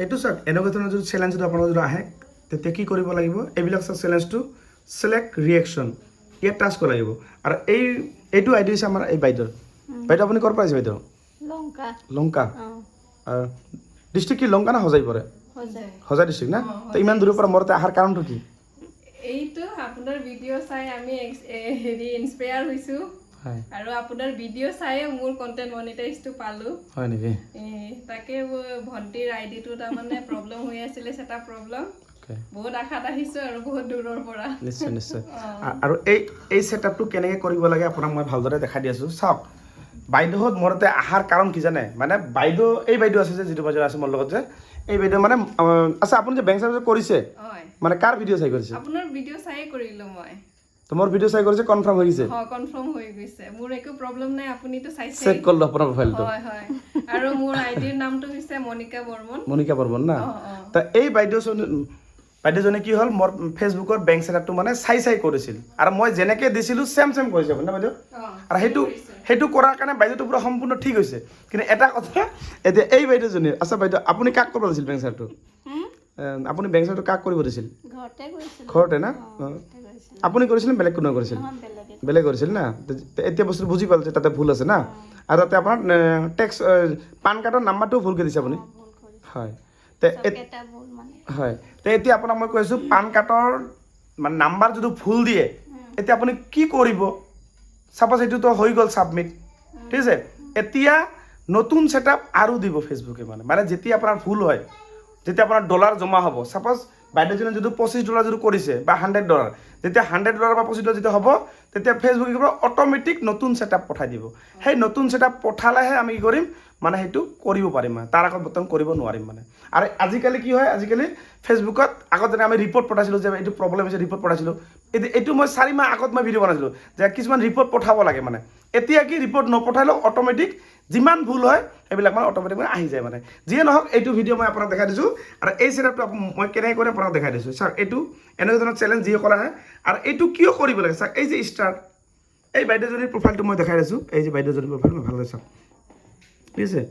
এইটো চাওক এনেকুৱা ধৰণৰ যদি চেলেঞ্জ যদি আপোনাৰ যদি আহে তেতিয়া কি কৰিব লাগিব এইবিলাক চাওক চেলেঞ্জটো চিলেক্ট ৰিয়েকশ্যন ইয়াত টাচ কৰিব লাগিব আৰু এইটো আইডি হৈছে আমাৰ এই বাইদেউৰ বাইদেউ আপুনি ক'ৰ পৰা আহিছে বাইদেউ লংকা লংকা অঁ ডিষ্ট্ৰিক্ট কি লংকা না হজাই পৰে সজাই হজাই ডিষ্ট্ৰিক্ট না তো ইমান দূৰৰ পৰা মোৰ তাতে অহাৰ কাৰণটো কি এইটো আপোনাৰ ভিডিঅ' চাই আমি হেৰি ইনস্পায়াৰ হৈছোঁ হয় আৰু আপোনাৰ ভিডিঅ' চাই মোৰ কণ্টেণ্ট মনিটাইজটো পালোঁ হয় নেকি তাকে ভণ্টিৰ আইডিটো তাৰমানে প্ৰব্লেম হৈ আছিলে ছেটআপ প্ৰব্লেম অ'কে বহুত আশাত আহিছোঁ আৰু বহুত দূৰৰ পৰা নিশ্চয় নিশ্চয় আৰু এই ছেটআপটো কেনেকৈ কৰিব লাগে আপোনাক মই ভালদৰে দেখাই দি আছোঁ চাওক বাইদেউহঁত মোৰ তাতে অহাৰ কাৰণ কি জানে মানে বাইদেউ এই বাইদেউ আছে যে যিটো বাইদেউ আছে মোৰ লগত যে এই বাইদেউ মানে আচ্ছা আপুনি যে বেংক চাৰ্ভিচ কৰিছে হয় মানে কাৰ ভিডিঅ' চাই কৰিছে আপোনাৰ ভিডিঅ' চায়ে কৰিলোঁ মই তো মোৰ ভিডিঅ' চাই কৰিছে কনফাৰ্ম হৈ গৈছে কনফাৰ্ম হৈ গৈছে মোৰ একো প্ৰব্লেম নাই আপুনিতো চাইছে চেক কৰিলোঁ আপোনাৰ প্ৰফাইলটো হয় হয় আৰু মোৰ আইডিৰ নামটো হৈছে মনিকা বৰ্মন মনিকা বৰ্মন না তো এই বাইদেউজনী কি হ'ল মোৰ ফেচবুকৰ বেংক ছেটআপটো মানে চাই কৰিছিল আৰু মই যেনেকৈ দিছিলোঁ ছেম কৰিছে আপুনি না বাইদেউ আৰু সেইটো কৰাৰ কাৰণে বাইদেউটো পুৰা সম্পূৰ্ণ ঠিক হৈছে কিন্তু এটা কথা এতিয়া এই বাইদেউজনী আচ্ছা বাইদেউ আপুনি কাক কৰিব দিছিল বেংক ছেটআপটো আপুনি বেংক ছেটআপটো কাক কৰিব দিছিল ঘৰতে গৈছিলোঁ ঘৰতে না ঘৰতে গৈছিলোঁ আপুনি কৰিছিল বেলেগ কোনোৱে কৰিছিল নহয় বেলেগে বেলেগ কৰিছিল না এতিয়া বস্তু বুজি পালে যে তাতে ভুল আছে না আৰু তাতে আপোনাৰ টেক্স পান কাৰ্ডৰ নাম্বাৰটোও ভুলকৈ দিছে আপুনি ভুল কৰিছোঁ হয় তে চবকেইটা ভুল মানে হয় তে এতিয়া আপোনাক মই কৈছোঁ পান কাৰ্ডৰ মানে নাম্বাৰ যদি ভুল দিয়ে এতিয়া আপুনি কি কৰিব চাপ'জ এইটোতো হৈ গ'ল ছাবমিট ঠিক আছে এতিয়া নতুন ছেটআপ আৰু দিব ফেচবুকে মানে যেতিয়া আপোনাৰ ভুল হয় যেতিয়া আপোনাৰ ডলাৰ জমা হ'ব ছাপ'জ বাইদেউজনে যদি $25 যদি কৰিছে বা $100 যেতিয়া $100 বা $25 যেতিয়া হ'ব তেতিয়া ফেচবুকে কি কৰিব অট'মেটিক নতুন ছেটআপ পঠাই দিব সেই নতুন ছেটআপ পঠালেহে আমি কি কৰিম মানে সেইটো কৰিব পাৰিম মানে তাৰ আগত বৰ্তমান কৰিব নোৱাৰিম মানে আৰু আজিকালি কি হয় আজিকালি ফেচবুকত আগত যেনে আমি ৰিপৰ্ট পঠাইছিলোঁ যে এইটো প্ৰব্লেম হৈছে ৰিপৰ্ট পঠাইছিলোঁ এইটো মই 4 মাহ আগত মই ভিডিঅ' বনাইছিলোঁ যে কিছুমান ৰিপৰ্ট পঠাব লাগে মানে এতিয়া কি ৰিপৰ্ট নপঠালেও অট'মেটিক যিমান ভুল হয় সেইবিলাক মানে অট'মেটিক মানে আহি যায় মানে যিয়ে নহওক এইটো ভিডিঅ' মই আপোনাক দেখাই দিছোঁ আৰু এই ছেটআপটো মই কেনেকৈ কৰি আপোনাক দেখাই দিছোঁ চাওক এইটো এনেকুৱা ধৰণৰ চেলেঞ্জ যিয়ে কৰা হয় আৰু এইটো কিয় কৰিব লাগে চাওক এই যে ষ্টাৰ্ট এই বাইদেউজনীৰ প্ৰফাইলটো মই দেখাই দিছোঁ এই যে বাইদেউজনীৰ প্ৰফাইল মই ভালকৈ চাওক ঠিক আছে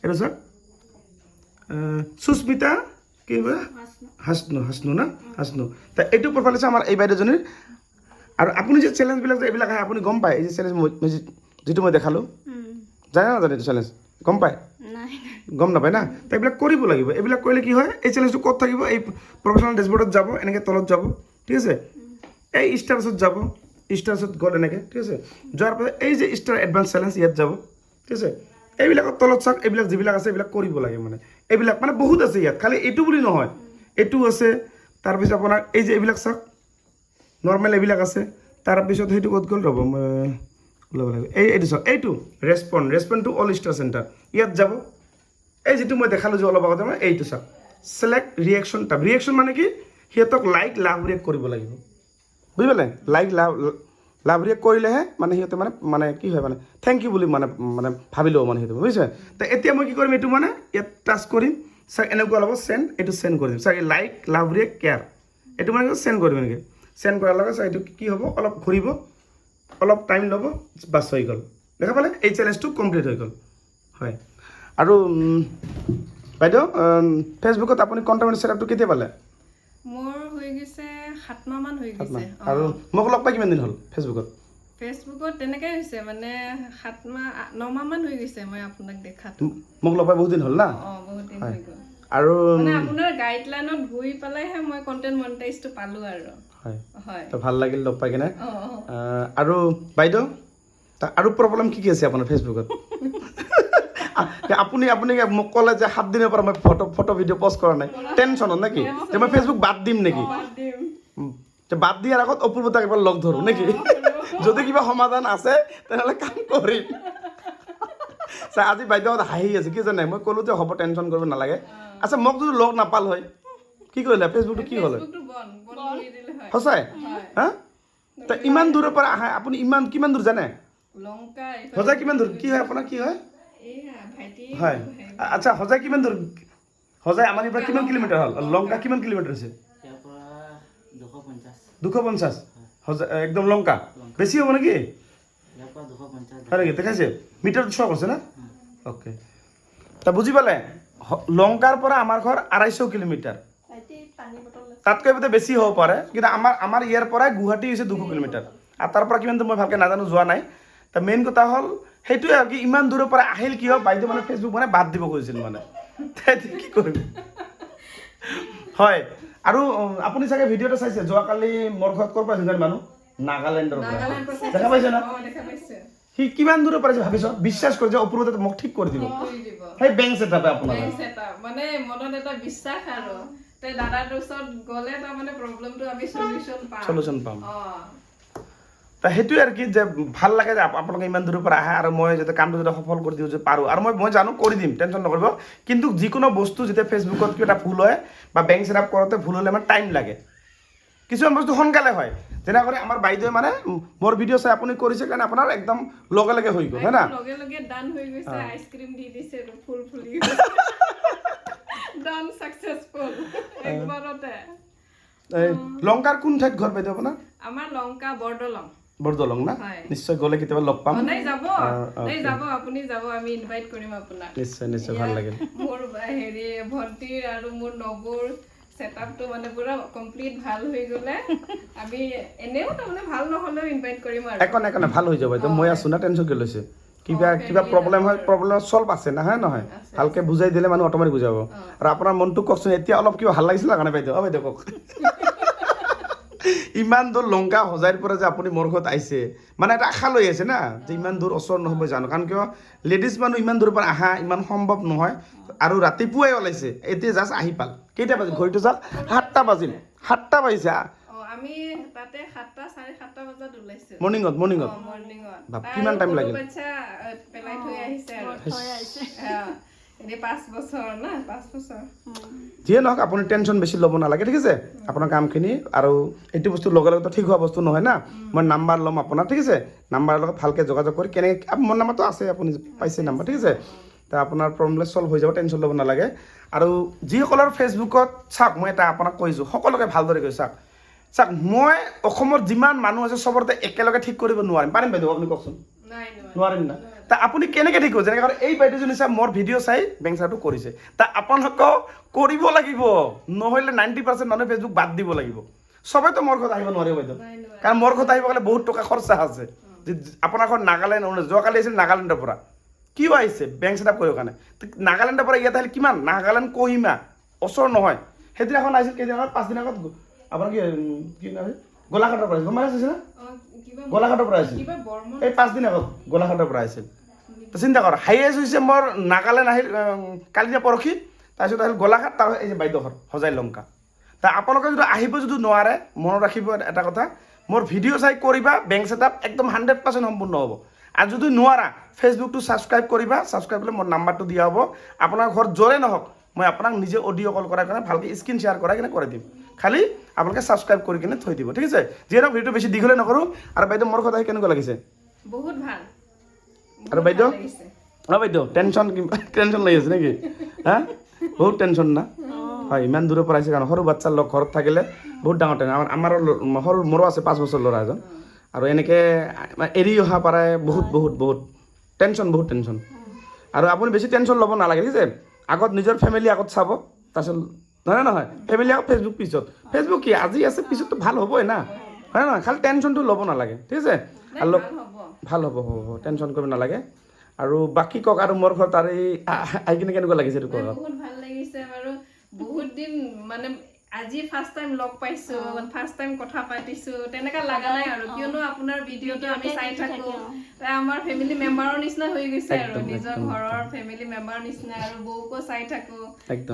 এইটো চাওক সুস্মিতা কি কয় হাসনু না হাসনু তা এইটো প্ৰফাইল আছে আমাৰ এই বাইদেউজনীৰ আৰু আপুনি যে চেলেঞ্জবিলাক যে এইবিলাক আহে আপুনি গম পায় এই যে চেলেঞ্জ যিটো মই দেখালোঁ জানে নাজানে এইটো চেলেঞ্জ গম পায় নাই গম নাপায় না তো এইবিলাক কৰিব লাগিব এইবিলাক কৰিলে কি হয় এই চেলেঞ্জটো ক'ত থাকিব এই প্ৰফেশ্যনেল ডেচবৰ্ডত যাব এনেকৈ তলত যাব ঠিক আছে এই ষ্টাৰ্ছত যাব ষ্টাৰ্ছত গ'ল এনেকৈ ঠিক আছে যোৱাৰ পাছত এই যে ষ্টাৰ এডভান্স চেলেঞ্জ ইয়াত যাব ঠিক আছে এইবিলাকৰ তলত চাওক এইবিলাক যিবিলাক আছে এইবিলাক কৰিব লাগে মানে এইবিলাক মানে বহুত আছে ইয়াত খালি এইটো বুলি নহয় এইটো আছে তাৰপিছত আপোনাৰ এই যে এইবিলাক চাওক নৰ্মেল এইবিলাক আছে তাৰপিছত সেইটো ক'ত গ'ল ৰ'ব মই ওলাব লাগিব এইটো চাওক এইটো respond to all star centre ইয়াত যাব এই যিটো মই দেখালোঁ যে অলপ আগতে মই এইটো চাওক চিলেক্ট ৰিয়েকশ্যন টাইপ ৰিয়েকশ্যন মানে কি সিহঁতক লাইক লাভ ৰিয়েক্ট কৰিব লাগিব বুজি পালে লাইক লাভ ৰিয়েক্ট কৰিলেহে মানে সিহঁতে মানে কি হয় মানে থেংক ইউ বুলি মানে ভাবি ল'ব মানে সেইটো বুজিছে তো এতিয়া মই কি কৰিম এইটো মানে ইয়াত টাচ কৰিম চাওক এনেকুৱা ল'ব চেণ্ড এইটো চেণ্ড কৰি দিম চাওক লাইক লাভ ৰিয়েক্ট কেয়াৰ এইটো মানে চেণ্ড কৰিম এনেকৈ চেণ্ড কৰাৰ লগত চাওক এইটো কি হ'ব অলপ ঘূৰিব অলপ টাইম ল'ব বাছ হৈ গ'ল দেখা পালে এই চেলেঞ্জটো কমপ্লিট হৈ গ'ল হয় আৰু বাইদেউ ফেচবুকত আপুনি কণ্টেণ্ট ছেটআপটো কেতিয়া পালে মোৰ হৈ গৈছে 7 মাহমান হৈ গৈছে আৰু মোক লগ পাই কিমান দিন হ'ল ফেচবুকত তেনেকৈ হৈছে মানে 9 মাহমান হৈ গৈছে মই আপোনাক দেখাটো মোক লগ পাই বহুত দিন হ'ল না বহুত দিন হৈ গ'ল আৰু মানে আপোনাৰ গাইডলাইনত ঘূৰি পেলাইহে মই কণ্টেণ্ট মনিটাইজটো পালোঁ আৰু হয় হয় তো ভাল লাগিল লগ পাই কিনে আৰু বাইদেউ আৰু প্ৰব্লেম কি আছে আপোনাৰ ফেচবুকত আপুনি মোক ক'লে যে 7 দিনৰ পৰা মই ফটো ভিডিঅ' পষ্ট কৰা নাই টেনশ্যনত নেকি যে মই ফেচবুক বাদ দিম নেকি বাদ দিয়াৰ আগত অপূৰ্বতাক এবাৰ লগ ধৰোঁ নেকি যদি কিবা সমাধান আছে তেনেহ'লে কাম কৰিম আজি বাইদেউহঁত হাঁহি আছে কি জানে মই ক'লোঁ যে হ'ব টেনশ্যন কৰিব নালাগে আচ্ছা মোক যদি লগ নাপাল হয় কি কৰিলে ফেচবুকটো কি হ'ল সঁচাই হা তো ইমান দূৰৰ পৰা আহে আপুনি কিমান দূৰ জানে সজাই কিমান দূৰ কি হয় আপোনাৰ কি হয় হয় আচ্ছা সজাই কিমান দূৰ সজাই আমাৰ ইয়াৰ পৰা কিমান কিলোমিটাৰ হ'ল লংকা কিমান কিলোমিটাৰ আছে 250 সজাই একদম লংকা বেছি হ'ব নেকি হয় নেকি দেখাইছে মিটাৰত 100 আছে না অ'কে তা বুজি পালে লংকাৰ পৰা আমাৰ ঘৰ 250 কিলোমিটাৰ তাতকৈ বোধহয় বেছি হ'ব পাৰে কিন্তু আমাৰ ইয়াৰ পৰাই গুৱাহাটী হৈছে 200 কিলোমিটাৰ আৰু তাৰ পৰা কিমানটো মই ভালকৈ নাজানো যোৱা নাই তা মেইন কথা হ'ল সেইটোৱে আৰু কি ইমান দূৰৰ পৰা আহিল কিয় বাইদেউ মানে ফেচবুক মানে বাদ দিব খুজিছিল মানে কি কৰিম হয় আৰু আপুনি চাগে ভিডিঅ'টো চাইছে যোৱাকালি মোৰ ঘৰত ক'ৰ পৰা আহিছিল মানুহ নাগালেণ্ডৰ পৰা দেখা পাইছে না সি কিমান দূৰৰ পৰা ভাবিছ বিশ্বাস কৰি যে অপূৰ্বতে মোক ঠিক কৰি দিব সেই বেংক ছেটআপে আপোনাৰ মানে মনত এটা বিশ্বাস আৰু তে দাদাৰ ওচৰত গ'লে তাৰ মানে প্ৰব্লেমটো আমি সলিউশন পাম তা সেইটোৱে আৰু কি যে ভাল লাগে যে আপোনালোকে ইমান দূৰৰ পৰা আহে আৰু মই যাতে কামটো যাতে সফল কৰি দিওঁ যে পাৰোঁ আৰু মই জানো কৰি দিম টেনশ্যন নকৰিব কিন্তু যিকোনো বস্তু যেতিয়া ফেচবুকত কিবা এটা ভুল হয় বা বেংক ছেটআপ কৰোঁতে ভুল হ'লে আমাৰ টাইম লাগে কিছুমান বস্তু সোনকালে হয় যেনেকৈ আমাৰ বাইদেৱে মানে মোৰ ভিডিঅ' চাই আপুনি কৰিছে কাৰণে আপোনাৰ একদম লগে লগে হৈ গ'ল হয় না লগে লগে ডান হৈ গৈছে আইচক্ৰীম দি দিছে ফুল ফুলি ডান সাকসেসফুল একবাৰতে লংকাৰ কোন ঠাইত ঘৰ বাইদেউ আপোনাৰ আমাৰ লংকা বৰদলং বৰদলং না নিশ্চয় গ'লে কেতিয়াবা লগ পাম নাই যাব আপুনি যাব আমি ইনভাইট কৰিম আপোনাক নিশ্চয় ভাল লাগিল মোৰ হেৰি ভণ্টিৰ আৰু মোৰ নবুৰ সেটআপটো মানে পুৰা কমপ্লিট ভাল হৈ গ'লে আমি এনেও তাৰমানে ভাল নহ'লেও ইনভাইট কৰিম আৰু একো ভাল হৈ যাব বাইদেউ মই আছো না টেনশ্যন কিয় লৈছে কিবা প্ৰব্লেম হয় প্ৰব্লেম সলভ আছে নহয় ভালকৈ বুজাই দিলে মানুহ অট'মেটিক বুজাব আৰু আপোনাৰ মনটো কওকচোন এতিয়া অলপ কিবা ভাল লাগিছিল কাৰণে বাইদেউ বাইদেউ কওক ইমান দূৰ লংকা হজাইৰ পৰা যে আপুনি মোৰ ঘৰত আহিছে মানে এটা আশা লৈ আছে না যে ইমান দূৰ ওচৰ নহ'ব জানো কাৰণ কিয় লেডিজ মানুহ ইমান দূৰৰ পৰা আহা ইমান সম্ভৱ নহয় আৰু ৰাতিপুৱাই ওলাইছে এতিয়া জাষ্ট আহি পাল কেইটা বাজিল ঘড়ীটো চাওক 7টা বাজিল 7টা বাজিছে আমি তাতে 7টা 7:30 বজাত ওলাইছো মৰ্নিঙত কিমান টাইম লাগিল বাচ্চা পেলাই থৈ আহিছে আৰু এনে 5 বছৰ না 5 বছৰ যিয়ে নহওক আপুনি টেনশ্যন বেছি ল'ব নালাগে ঠিক আছে আপোনাৰ কামখিনি আৰু এইটো বস্তু লগে লগে ঠিক হোৱা বস্তু নহয় না মই নাম্বাৰ ল'ম আপোনাৰ ঠিক আছে নাম্বাৰৰ লগত ভালকৈ যোগাযোগ কৰি কেনেকৈ মোৰ নাম্বাৰটো আছে আপুনি পাইছে নাম্বাৰ ঠিক আছে তা আপোনাৰ প্ৰব্লেম সলভ হৈ যাব টেনশ্যন ল'ব নালাগে আৰু যিসকলৰ ফেচবুকত চাওক মই এটা আপোনাক কৈছোঁ সকলোকে ভালদৰে কৈছোঁ চাওক মই অসমৰ যিমান মানুহ আছে চবতে একেলগে ঠিক কৰিব নোৱাৰিম পাৰিম বাইদেউ আপুনি কওকচোন নোৱাৰিম না তা আপুনি কেনেকৈ ঠিক কৰিব যেনেকৈ এই বাইদেউজনী চাই মোৰ ভিডিঅ' চাই বেংক ছেটআপটো কৰিছে তা আপোনালোকেও কৰিব লাগিব নহ'লে 90% মানুহে ফেচবুক বাদ দিব লাগিব সবেতো মোৰ ঘৰত আহিব নোৱাৰিব বাইদেউ কাৰণ মোৰ ঘৰত আহিব গ'লে বহুত টকা খৰচা আছে আপোনাৰ ঘৰত নাগালেণ্ড যোৱাকালি আহিছিল নাগালেণ্ডৰ পৰা কিয় আহিছে বেংক ছেটআপ কৰিবৰ কাৰণে নাগালেণ্ডৰ পৰা ইয়াত আহিলে কিমান নাগালেণ্ড কহিমা ওচৰ নহয় সেইদিনাখন আহিছিল কেইদিন আগত 5 দিন আগত আপোনাৰ কি নাম গোলাঘাটৰ পৰা আহিছিল গম পাইছে না গোলাঘাটৰ পৰা আহিছিল এই 5 দিন আগত গোলাঘাটৰ পৰা আহিছিল চিন্তা কৰ হাইয়েষ্ট হৈছে মোৰ নাগালেণ্ড আহিল কালি নে পৰহি তাৰপিছত আহিল গোলাঘাট তাৰ এই যে বাইদেউঘৰ হজাই লংকা তা আপোনালোকে যদি আহিব যদি নোৱাৰে মনত ৰাখিব এটা কথা মোৰ ভিডিঅ' চাই কৰিবা বেংক ছেটআপ একদম 100% সম্পূৰ্ণ হ'ব আৰু যদি নোৱাৰা ফেচবুকটো ছাবস্ক্ৰাইব কৰিবা ছাবস্ক্ৰাইব কৰিলে মোৰ নাম্বাৰটো দিয়া হ'ব আপোনাৰ ঘৰত য'ৰে নহওক মই আপোনাক নিজে অডিঅ' কল কৰাৰ কাৰণে ভালকৈ স্ক্ৰীন শ্বেয়াৰ কৰাই কিনে কৰি দিম খালি আপোনালোকে ছাবস্ক্ৰাইব কৰি কিনে থৈ দিব ঠিক আছে যিহেতু ভিডিঅ'টো বেছি দীঘলে নকৰোঁ আৰু বাইদেউ মোৰ কথা কেনেকুৱা লাগিছে বহুত ভাল আৰু বাইদেউ বাইদেউ টেনশ্যন লাগি আছে নেকি হা বহুত টেনশ্যন না হয় ইমান দূৰৰ পৰা আহিছে কাৰণ সৰু বাচ্চাৰ লগ ঘৰত থাকিলে বহুত ডাঙৰ টেনশ্যন আমাৰ সৰু মোৰো আছে 5 বছৰ ল'ৰা এজন আৰু এনেকৈ এৰি অহা পাৰে বহুত টেনশ্যন আৰু আপুনি বেছি টেনশ্যন ল'ব নালাগে ঠিক আছে আগত নিজৰ ফেমিলি আগত চাব তাৰপিছত নহয় ফেমিলি আগত ফেচবুক পিছত ফেচবুক কি আজি আছে পিছততো ভাল হ'বই না হয় নহয় খালি টেনশ্যনটো ল'ব নালাগে ঠিক আছে আৰু ভাল হ'ব টেনশ্যন কৰিব নালাগে আৰু বাকী কওক আৰু মোৰ ঘৰত আৰু আহি কিনে কেনেকুৱা লাগিছে এইটো কওক বহুত ভাল লাগিছে বাৰু বহুত দিন মানে আজি ফাৰ্ষ্ট টাইম লগ পাইছো ফাৰ্ষ্ট টাইম কথা পাতিছো তেনেকা লাগা নাই আৰু কিয়নো আপোনাৰ ভিডিঅ'টো আমি চাই থাকো আমাৰ ফেমিলি মেম্বাৰৰ নিচিনা হৈ গৈছে আৰু নিজৰ ঘৰৰ ফেমিলি মেম্বাৰৰ নিচিনা আৰু বৌকো চাই থাকো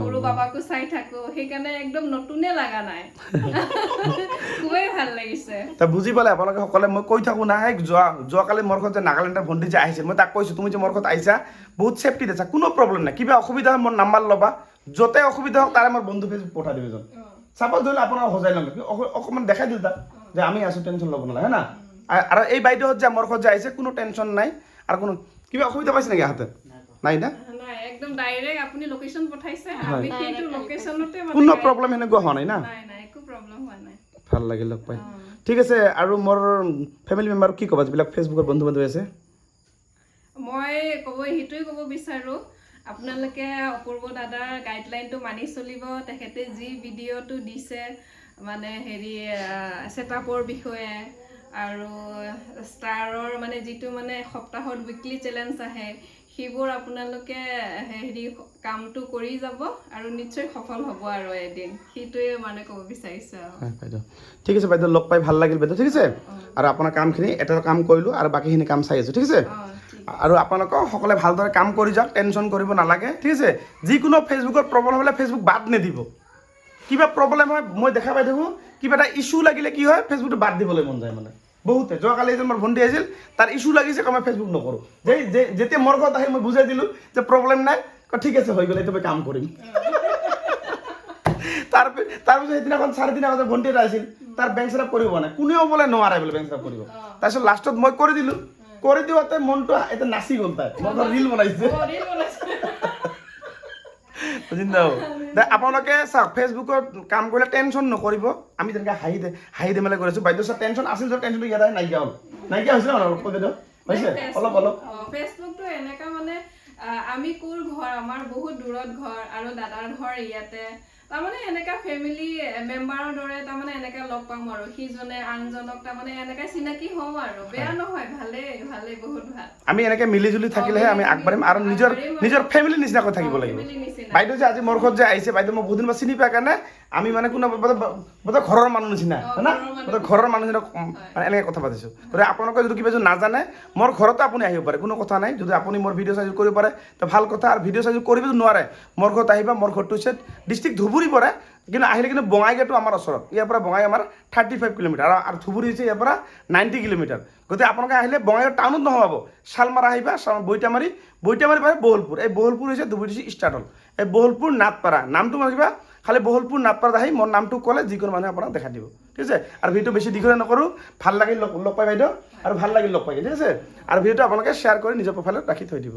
সৰু বাবাকো চাই থাকো সেইকাৰণে একদম নতুনে লাগা নাই খুবেই ভাল লাগিছে তা বুজি পালে আপোনালোকে সকলে মই কৈ থাকো না যোৱাকালি মোৰ ঘৰত যে নাগালেণ্ডৰ ভণ্টি যে আহিছিল মই তাক কৈছোঁ তুমি যে মোৰ ঘৰত আহিছা বহুত ছেফটিত আছা কোনো প্ৰব্লেম নাই কিবা অসুবিধা হয় মোৰ নাম্বাৰ ল'বা য'তে অসুবিধা হওক তাৰে মোৰ বন্ধু ফেচবুক পঠাই দিব এজন চাপ'জ ধৰিলে আপোনাৰ সজাই ল'ম অকণমান দেখাই দিল তাক যে আমি আছোঁ টেনশ্যন ল'ব নালাগে হয় না আৰু এই বাইদেউহঁত যে মোৰ ঘৰত যে আহিছে কোনো টেনশ্যন নাই আৰু কোনো কিবা অসুবিধা পাইছে নেকি হাতে নাই না একদম ডাইৰেক্ট আপুনি লোকেশ্যন পঠাইছে আমি সেইটো লোকেশ্যনতে কোনো প্ৰব্লেম এনেকুৱা হোৱা নাই না নাই একো প্ৰব্লেম হোৱা নাই ভাল লাগিল লগ পাই ঠিক আছে আৰু মোৰ ফেমিলি মেম্বাৰক কি ক'বা যিবিলাক ফেচবুকৰ বন্ধু বান্ধৱী আছে মই সেইটোৱে ক'ব বিচাৰোঁ আপোনালোকে অপূৰ্ব দাদাৰ গাইডলাইনটো মানি চলিব। তেখেতে যি ভিডিঅ'টো দিছে মানে হেৰি ছেটআপৰ বিষয়ে আৰু ষ্টাৰৰ মানে যিটো মানে সপ্তাহত উইকলি চেলেঞ্জ আহে সেইবোৰ আপোনালোকে হেৰি কামটো কৰি যাব আৰু নিশ্চয় সফল হ'ব আৰু এদিন, সেইটোৱে মানে ক'ব বিচাৰিছোঁ আৰু। হয় বাইদেউ, ঠিক আছে বাইদেউ, লগ পাই ভাল লাগিল বাইদেউ, ঠিক আছে। আৰু আপোনাৰ কামখিনি এটা কাম কৰিলোঁ আৰু বাকীখিনি কাম চাই আছোঁ, ঠিক আছে। আৰু আপোনালোকক সকলোৱে ভালদৰে কাম কৰি যাওক, টেনশ্যন কৰিব নালাগে, ঠিক আছে। যিকোনো ফেচবুকত প্ৰব্লেম হ'লে ফেচবুক বাদ নিদিব। কিবা প্ৰব্লেম হয় মই দেখা পাই থাকোঁ, কিবা এটা ইছ্যু লাগিলে কি হয় ফেচবুকটো বাদ দিবলৈ মন যায় মানে বহুতে। যোৱাকালি এজন মোৰ ভণ্টি আহিছিল, তাৰ ইছ্যু লাগিছে, মই ফেচবুক নকৰোঁ। যেতিয়া মোৰ ঘৰত আহি মই বুজাই দিলোঁ যে প্ৰব্লেম নাই, ঠিক আছে হৈ গ'লে এইটো মই কাম কৰিম। তাৰপিছত সেইদিনাখন 4 দিন আগতে ভণ্টি এটা আহিছিল, তাৰ বেংক চেটআপ কৰিব নাই, কোনেও বোলে নোৱাৰে বোলে বেংক চেটআপ কৰিব। তাৰপিছত লাষ্টত মই কৰি দিলোঁ, কৰি দিওঁতে মনটো এটা নাচি গ'ল, তাই মোৰ ঘৰত ৰিল বনাইছে। আপোনালোকে চাওক, ফেচবুকত কাম কৰিলে টেনশ্যন নকৰিব। আমি যেনেকৈ হাঁহি ধেমালি কৰিছোঁ, বাইদেউ চাওক টেনশ্যন আছিল য'ত টেনশ্যনটো ইয়াতে নাইকিয়া হ'ল, নাইকিয়া হৈছিলে মানে হৈছে অলপ অলপ। ফেচবুকটো এনেকা মানে আমি কোৰ ঘৰ, আমাৰ বহুত দূৰত ঘৰ আৰু দাদাৰ ঘৰ ইয়াতে, তাৰমানে এনেকা ফেমিলি মেম্বাৰৰ দৰে তাৰমানে এনেকা লগ পাম আৰু সিজনে আনজনক তাৰমানে এনেকা চিনাকি হওঁ আৰু বেয়া নহয়, ভালেই বহুত ভাল। আমি এনেকে মিলি জুলি থাকিলেহে আমি আগবাঢ়িম আৰু নিজৰ ফেমিলি নিচিনাকৈ থাকিব লাগিব। বাইদেউ যে আজি মোৰ ঘৰত যে আহিছে, বাইদেউ মই বহুত দিন চিনি পাই কাৰণে আমি মানে কোনো বোধহয় ঘৰৰ মানুহ নিচিনা হয় না, বোধহয় ঘৰৰ মানুহ নিচিনা মানে এনেকৈ কথা পাতিছোঁ। গতিকে আপোনালোকে যদি কিবা যদি নাজানে মোৰ ঘৰতে আপুনি আহিব পাৰে, কোনো কথা নাই। যদি আপুনি মোৰ ভিডিঅ' চাই কৰিব পাৰে তো ভাল কথা, আৰু ভিডিঅ' চাই কৰিব নোৱাৰে মোৰ ঘৰত আহিবা। মোৰ ঘৰটো হৈছে ডিষ্ট্ৰিক্ট ধুবুৰী পৰে, কিন্তু আহিলে কিন্তু বঙাইগাঁওটো আমাৰ ওচৰত, ইয়াৰ পৰা বঙাই আমাৰ 35 কিলোমিটাৰ আৰু ধুবুৰী হৈছে ইয়াৰ পৰা 90 কিলোমিটাৰ। গতিকে আপোনালোকে আহিলে বঙাইগাঁও টাউনত নহ'ব, শালমাৰা আহিবা, বৈতামাৰী পাৰে বহলপুৰ, এই বহলপুৰ হৈছে ধুবুৰী ষ্টাৰ্ট হ'ল, এই বহলপুৰ নাটপাৰা নামটো মাৰিবা, খালি বহলপুৰ নাটপাৰাত আহি মোৰ নামটো ক'লে যিকোনো মানুহে আপোনাক দেখা দিব, ঠিক আছে। আৰু ভিডিঅ'টো বেছি দীঘলীয়া নকৰোঁ, ভাল লাগিল লগ পাই বাইদেউ, আৰু ভাল লাগিল লগ পাই, ঠিক আছে। আৰু ভিডিঅ'টো আপোনালোকে শ্বেয়াৰ কৰি নিজৰ প্ৰফাইলত ৰাখি থৈ দিব।